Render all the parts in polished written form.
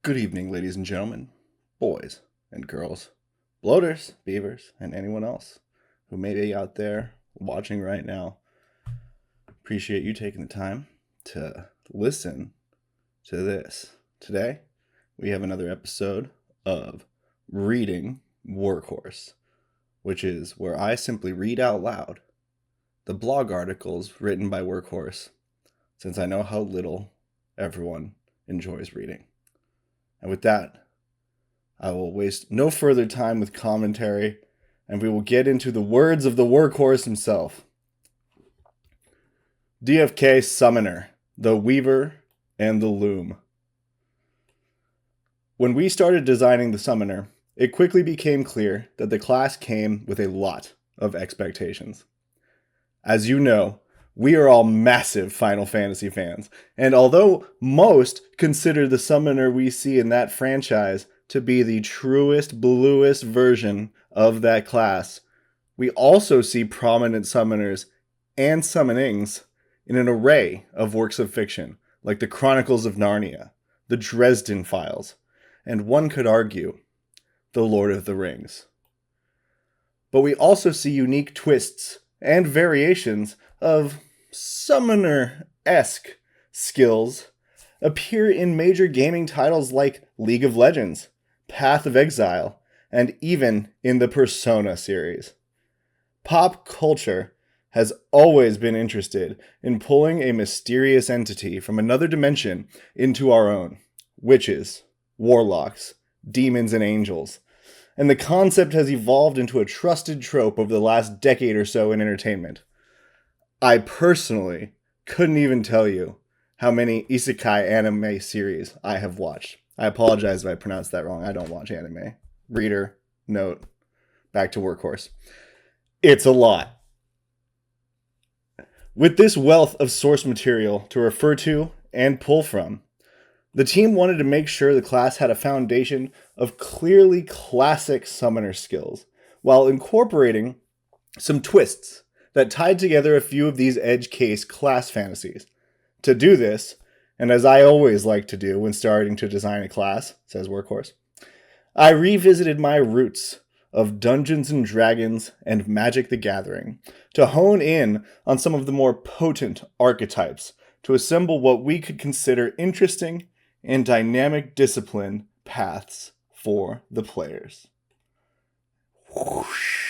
Good evening, ladies and gentlemen, boys and girls, bloaters, beavers, and anyone else who may be out there watching right now. Appreciate you taking the time to listen to this. Today, we have another episode of Reading Workhorse, which is where I simply read out loud the blog articles written by Workhorse, since I know how little everyone enjoys reading. And with that, I will waste no further time with commentary, and we will get into the words of the Workhorse himself. DFK Summoner, the Weaver, and the Loom. When we started designing the Summoner, it quickly became clear that the class came with a lot of expectations. As you know, we are all massive Final Fantasy fans, and although most consider the Summoner we see in that franchise to be the truest, bluest version of that class, we also see prominent Summoners and Summonings in an array of works of fiction, like the Chronicles of Narnia, the Dresden Files, and one could argue, the Lord of the Rings. But we also see unique twists and variations of Summoner-esque skills appear in major gaming titles like League of Legends, Path of Exile, and even in the Persona series. Pop culture has always been interested in pulling a mysterious entity from another dimension into our own. Witches, warlocks, demons, and angels. And the concept has evolved into a trusted trope over the last decade or so in entertainment. I personally couldn't even tell you how many isekai anime series I have watched. I apologize if I pronounced that wrong. I don't watch anime. Reader, note, back to Workhorse. It's a lot. With this wealth of source material to refer to and pull from, the team wanted to make sure the class had a foundation of clearly classic summoner skills, while incorporating some twists that tied together a few of these edge case class fantasies. To do this, and as I always like to do when starting to design a class, says Workhorse, I revisited my roots of Dungeons and Dragons and Magic the Gathering to hone in on some of the more potent archetypes to assemble what we could consider interesting and dynamic discipline paths for the players. Whoosh.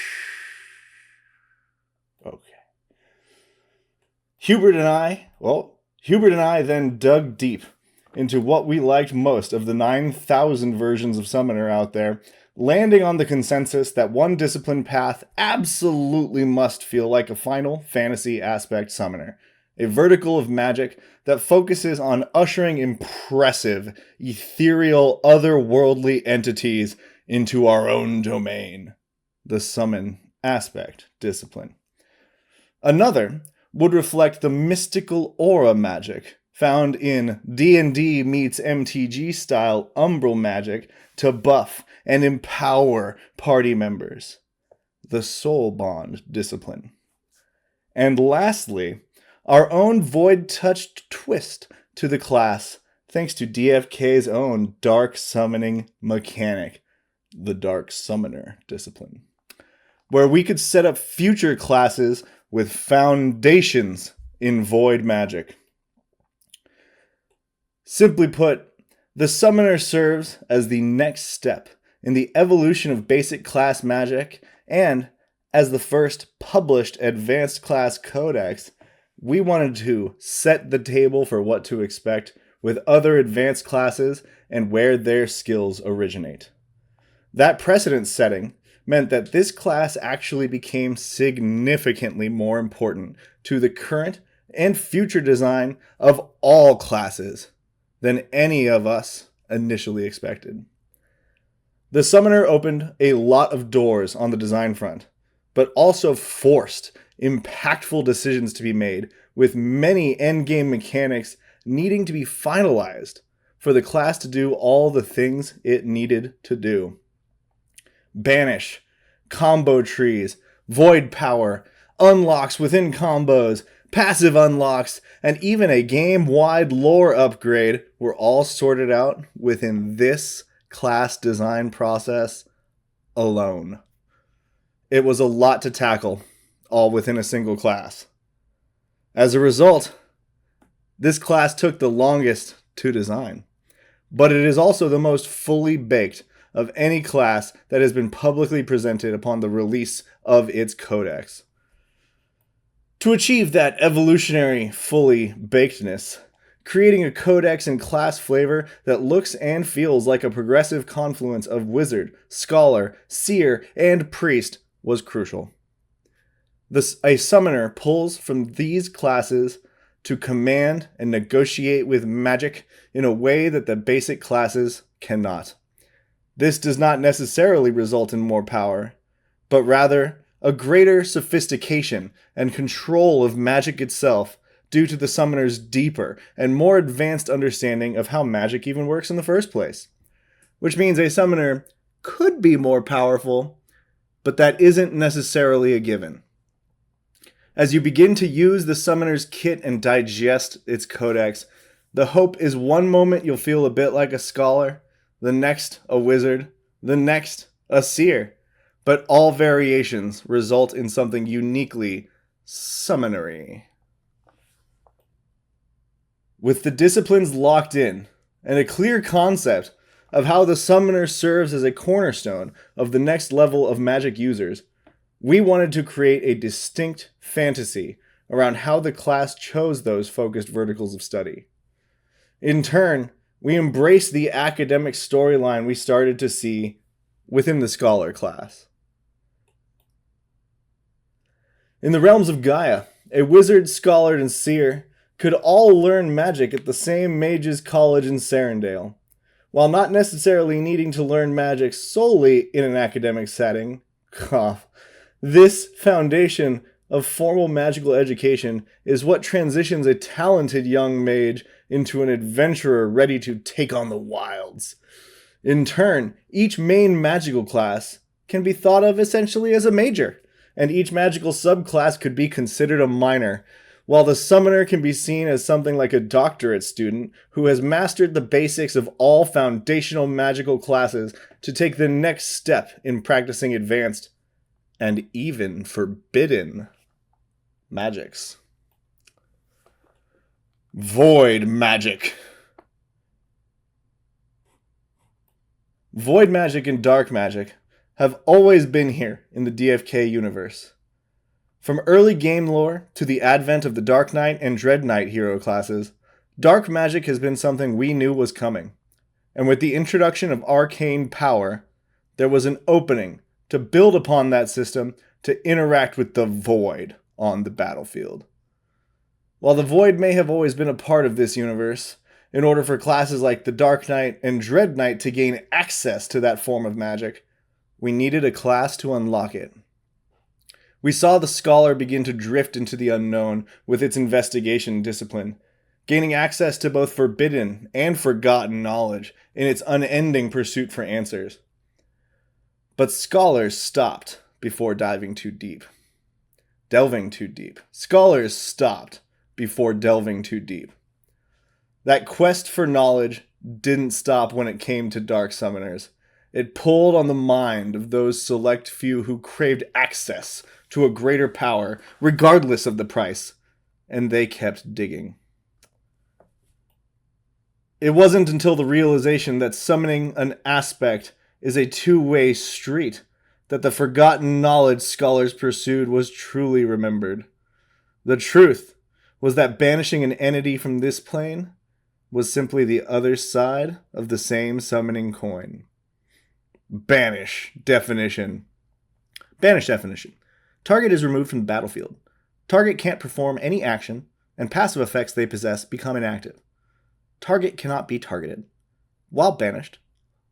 Okay. Hubert and I then dug deep into what we liked most of the 9,000 versions of Summoner out there, landing on the consensus that one discipline path absolutely must feel like a Final Fantasy aspect Summoner. A vertical of magic that focuses on ushering impressive, ethereal, otherworldly entities into our own domain. The Summon aspect discipline. Another would reflect the mystical aura magic found in D&D meets MTG style umbral magic to buff and empower party members. The Soul Bond discipline. And lastly, our own void-touched twist to the class, thanks to DFK's own dark summoning mechanic, the Dark Summoner discipline, where we could set up future classes with foundations in void magic. Simply put, the Summoner serves as the next step in the evolution of basic class magic, and as the first published advanced class codex, we wanted to set the table for what to expect with other advanced classes and where their skills originate. That precedent setting meant that this class actually became significantly more important to the current and future design of all classes than any of us initially expected. The Summoner opened a lot of doors on the design front, but also forced impactful decisions to be made, with many endgame mechanics needing to be finalized for the class to do all the things it needed to do. Banish, combo trees, void power, unlocks within combos, passive unlocks, and even a game-wide lore upgrade were all sorted out within this class design process alone. It was a lot to tackle, all within a single class. As a result, this class took the longest to design, but it is also the most fully baked of any class that has been publicly presented upon the release of its codex. To achieve that evolutionary fully bakedness, creating a codex and class flavor that looks and feels like a progressive confluence of wizard, scholar, seer, and priest was crucial. A summoner pulls from these classes to command and negotiate with magic in a way that the basic classes cannot. This does not necessarily result in more power, but rather a greater sophistication and control of magic itself due to the summoner's deeper and more advanced understanding of how magic even works in the first place. Which means a summoner could be more powerful, but that isn't necessarily a given. As you begin to use the summoner's kit and digest its codex, the hope is one moment you'll feel a bit like a scholar, the next a wizard, the next a seer, but all variations result in something uniquely summonery. With the disciplines locked in, and a clear concept of how the summoner serves as a cornerstone of the next level of magic users, we wanted to create a distinct fantasy around how the class chose those focused verticals of study. In turn, we embraced the academic storyline we started to see within the scholar class. In the realms of Gaia, a wizard, scholar, and seer could all learn magic at the same mage's college in Serendale, while not necessarily needing to learn magic solely in an academic setting. This foundation of formal magical education is what transitions a talented young mage into an adventurer ready to take on the wilds. In turn, each main magical class can be thought of essentially as a major, and each magical subclass could be considered a minor, while the summoner can be seen as something like a doctorate student who has mastered the basics of all foundational magical classes to take the next step in practicing advanced and even forbidden magics. Void magic. Void magic and dark magic have always been here in the DFK universe. From early game lore to the advent of the Dark Knight and Dread Knight hero classes, dark magic has been something we knew was coming. And with the introduction of arcane power, there was an opening to build upon that system to interact with the void on the battlefield. While the void may have always been a part of this universe, in order for classes like the Dark Knight and Dread Knight to gain access to that form of magic, we needed a class to unlock it. We saw the scholar begin to drift into the unknown with its investigation discipline, gaining access to both forbidden and forgotten knowledge in its unending pursuit for answers. But scholars stopped before delving too deep. Scholars stopped before delving too deep. That quest for knowledge didn't stop when it came to dark summoners. It pulled on the mind of those select few who craved access to a greater power, regardless of the price, and they kept digging. It wasn't until the realization that summoning an aspect is a two-way street that the forgotten knowledge scholars pursued was truly remembered. The truth was that banishing an entity from this plane was simply the other side of the same summoning coin. Banish definition. Target is removed from the battlefield. Target can't perform any action, and passive effects they possess become inactive. Target cannot be targeted. While banished,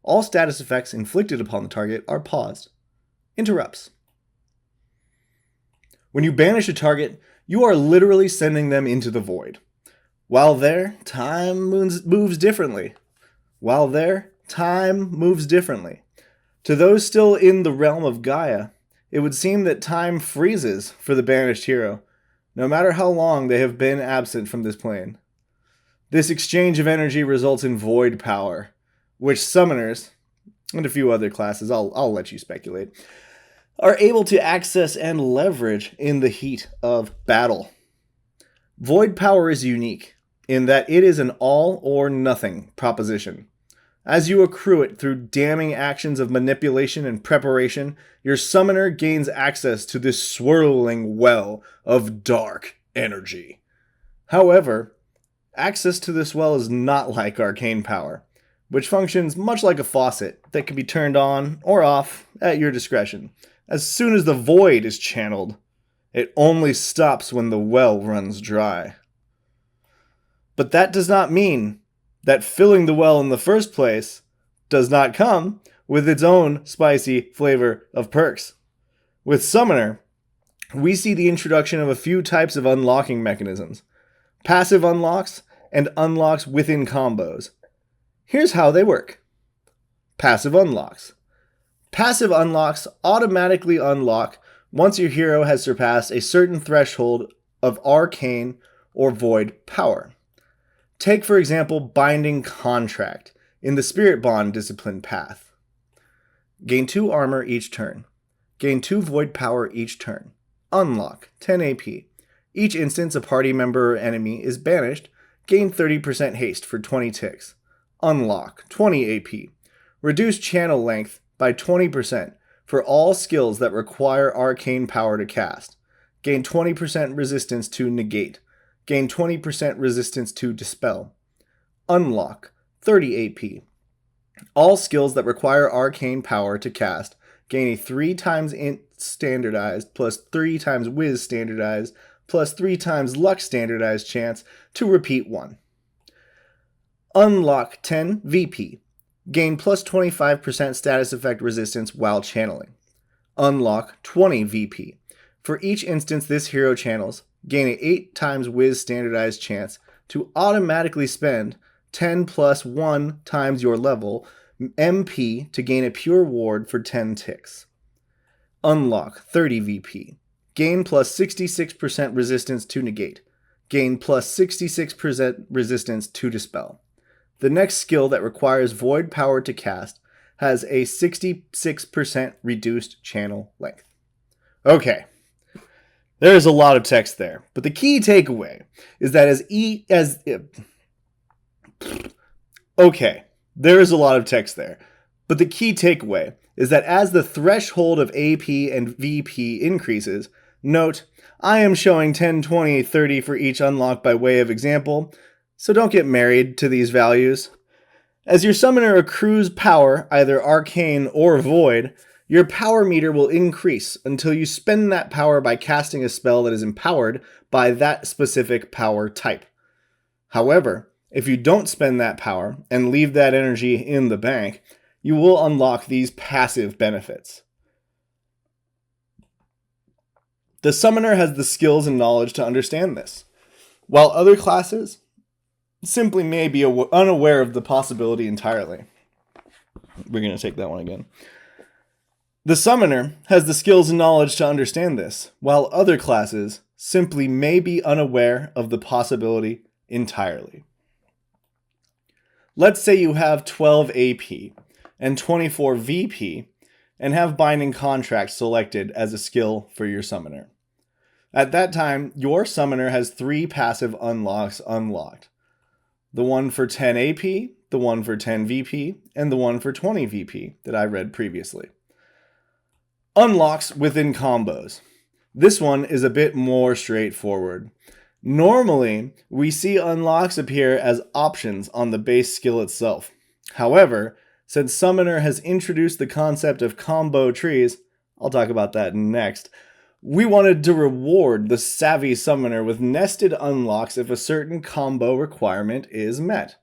all status effects inflicted upon the target are paused. Interrupts. When you banish a target, you are literally sending them into the void. While there, time moves differently. To those still in the realm of Gaia, it would seem that time freezes for the banished hero, no matter how long they have been absent from this plane. This exchange of energy results in void power, which summoners, and a few other classes, I'll let you speculate, are able to access and leverage in the heat of battle. Void power is unique in that it is an all or nothing proposition. As you accrue it through damning actions of manipulation and preparation, your summoner gains access to this swirling well of dark energy. However, access to this well is not like arcane power, which functions much like a faucet that can be turned on or off at your discretion. As soon as the void is channeled, it only stops when the well runs dry. But that does not mean that filling the well in the first place does not come with its own spicy flavor of perks. With Summoner, we see the introduction of a few types of unlocking mechanisms: passive unlocks and unlocks within combos. Here's how they work. Passive unlocks. Passive unlocks automatically unlock once your hero has surpassed a certain threshold of arcane or void power. Take, for example, Binding Contract in the Spirit Bond discipline path. Gain 2 armor each turn. Gain 2 void power each turn. Unlock 10 AP. Each instance a party member or enemy is banished, gain 30% haste for 20 ticks. Unlock 20 AP. Reduce channel length by 20% for all skills that require arcane power to cast. Gain 20% resistance to negate. Gain 20% resistance to dispel. Unlock 30 AP. All skills that require arcane power to cast gain a 3 times int standardized plus 3 times whiz standardized plus 3 times luck standardized chance to repeat 1. Unlock 10 VP. Gain plus 25% status effect resistance while channeling. Unlock 20 VP. For each instance this hero channels, gain an 8 times whiz standardized chance to automatically spend 10 plus 1 times your level MP to gain a pure ward for 10 ticks. Unlock 30 VP. Gain plus 66% resistance to negate. Gain plus 66% resistance to dispel. The next skill that requires void power to cast has a 66% reduced channel length. Okay. There is a lot of text there, but the key takeaway is that as the threshold of AP and VP increases, note, I am showing 10, 20, 30 for each unlock by way of example, so don't get married to these values. As your summoner accrues power, either arcane or void, your power meter will increase until you spend that power by casting a spell that is empowered by that specific power type. However, if you don't spend that power and leave that energy in the bank, you will unlock these passive benefits. The summoner has the skills and knowledge to understand this, while other classes simply may be unaware of the possibility entirely. We're going to take that one again. The summoner has the skills and knowledge to understand this, while other classes simply may be unaware of the possibility entirely. Let's say you have 12 AP and 24 VP and have Binding Contract selected as a skill for your summoner. At that time, your summoner has 3 passive unlocks unlocked. The one for 10 AP, the one for 10 VP, and the one for 20 VP that I read previously. Unlocks within combos. This one is a bit more straightforward. Normally, we see unlocks appear as options on the base skill itself. However, since Summoner has introduced the concept of combo trees, I'll talk about that next, we wanted to reward the savvy Summoner with nested unlocks if a certain combo requirement is met.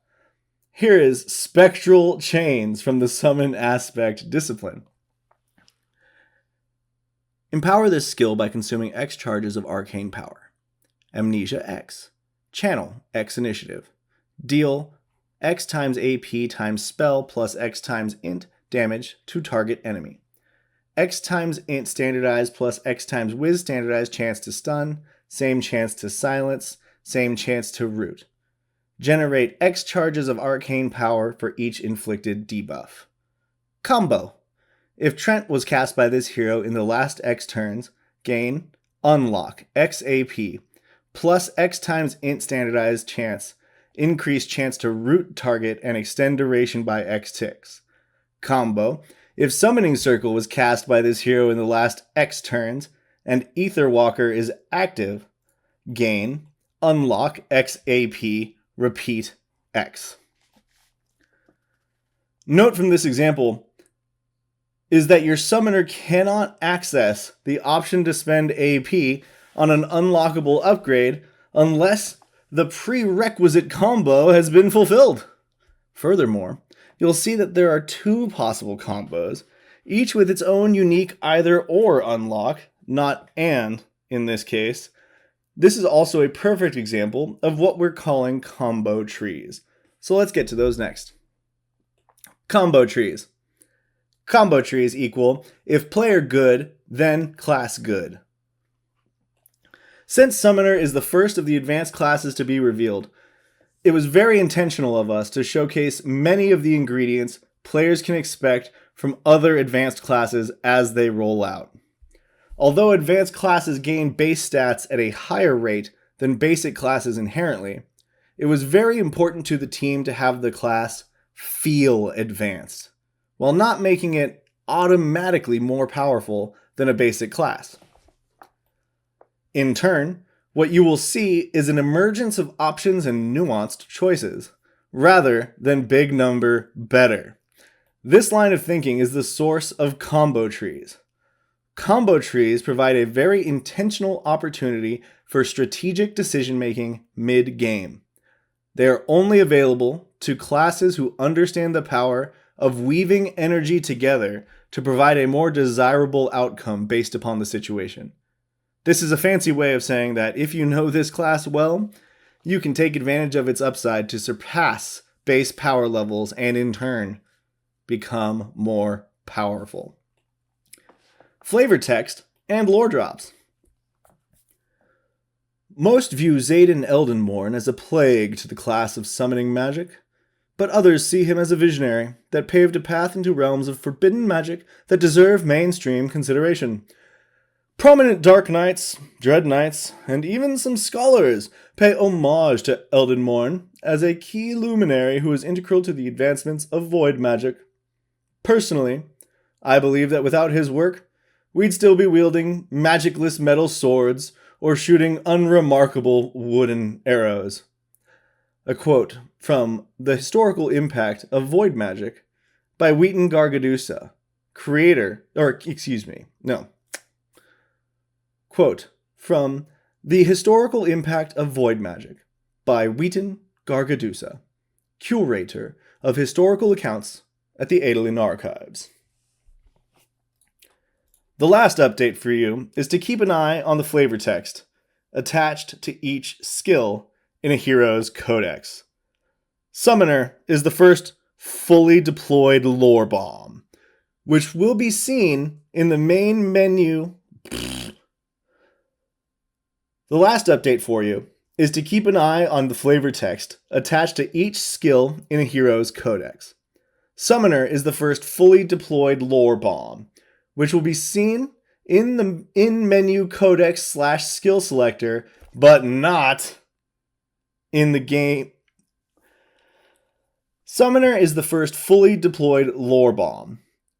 Here is Spectral Chains from the Summon Aspect discipline. Empower this skill by consuming X charges of arcane power. Amnesia X. Channel X initiative. Deal X times AP times spell plus X times int damage to target enemy. X times int standardized plus X times whiz standardized chance to stun, same chance to silence, same chance to root. Generate X charges of arcane power for each inflicted debuff. Combo. If Trent was cast by this hero in the last X turns, gain Unlock X AP plus X times int standardized chance, increased chance to root target and extend duration by X ticks. Combo. If Summoning Circle was cast by this hero in the last X turns and Ether Walker is active, gain Unlock X AP repeat X. Note from this example is that your summoner cannot access the option to spend AP on an unlockable upgrade unless the prerequisite combo has been fulfilled. Furthermore, you'll see that there are two possible combos, each with its own unique either or unlock, not and in this case. This is also a perfect example of what we're calling combo trees. So let's get to those next. Combo trees. Combo trees equal if player good, then class good. Since Summoner is the first of the advanced classes to be revealed, it was very intentional of us to showcase many of the ingredients players can expect from other advanced classes as they roll out. Although advanced classes gain base stats at a higher rate than basic classes inherently, it was very important to the team to have the class feel advanced, while not making it automatically more powerful than a basic class. In turn, what you will see is an emergence of options and nuanced choices, rather than big number better. This line of thinking is the source of combo trees. Combo trees provide a very intentional opportunity for strategic decision-making mid-game. They are only available to classes who understand the power of weaving energy together to provide a more desirable outcome based upon the situation. This is a fancy way of saying that if you know this class well, you can take advantage of its upside to surpass base power levels and in turn, become more powerful. Flavor text and lore drops. Most view Xaden Eldenborn as a plague to the class of summoning magic, but others see him as a visionary that paved a path into realms of forbidden magic that deserve mainstream consideration. Prominent Dark Knights, Dread Knights, and even some scholars pay homage to Eldenborn as a key luminary who is integral to the advancements of void magic. Personally, I believe that without his work, we'd still be wielding magicless metal swords or shooting unremarkable wooden arrows. A quote from The Historical Impact of Void Magic by Wheaton Gargadusa, Quote from The Historical Impact of Void Magic by Wheaton Gargadusa, curator of historical accounts at the Adelian Archives. The last update for you is to keep an eye on the flavor text attached to each skill in a hero's codex. Summoner is the first fully deployed lore bomb, which will be seen in the main menu. The last update for you is to keep an eye on the flavor text attached to each skill in a hero's codex. Summoner is the first fully deployed lore bomb, which will be seen in the in-menu codex/skill selector, but not in the game. Summoner is the first fully deployed lore bomb,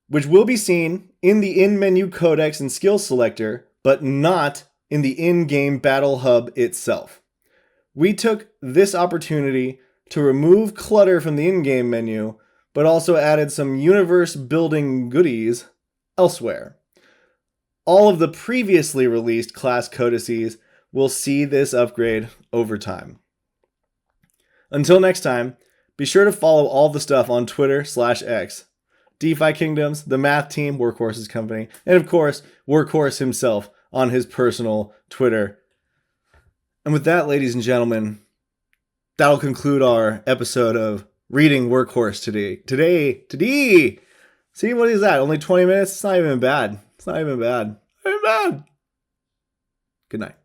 which will be seen in the in-menu codex and skill selector, but not in the in-game battle hub itself. We took this opportunity to remove clutter from the in-game menu, but also added some universe-building goodies elsewhere. All of the previously released class codices will see this upgrade over time. Until next time, be sure to follow all the stuff on Twitter/X. DeFi Kingdoms, the math team, Workhorse's company, and of course, Workhorse himself on his personal Twitter. And with that, ladies and gentlemen, that'll conclude our episode of Reading Workhorse today. See, what is that? Only 20 minutes? It's not even bad. Not even bad. Good night.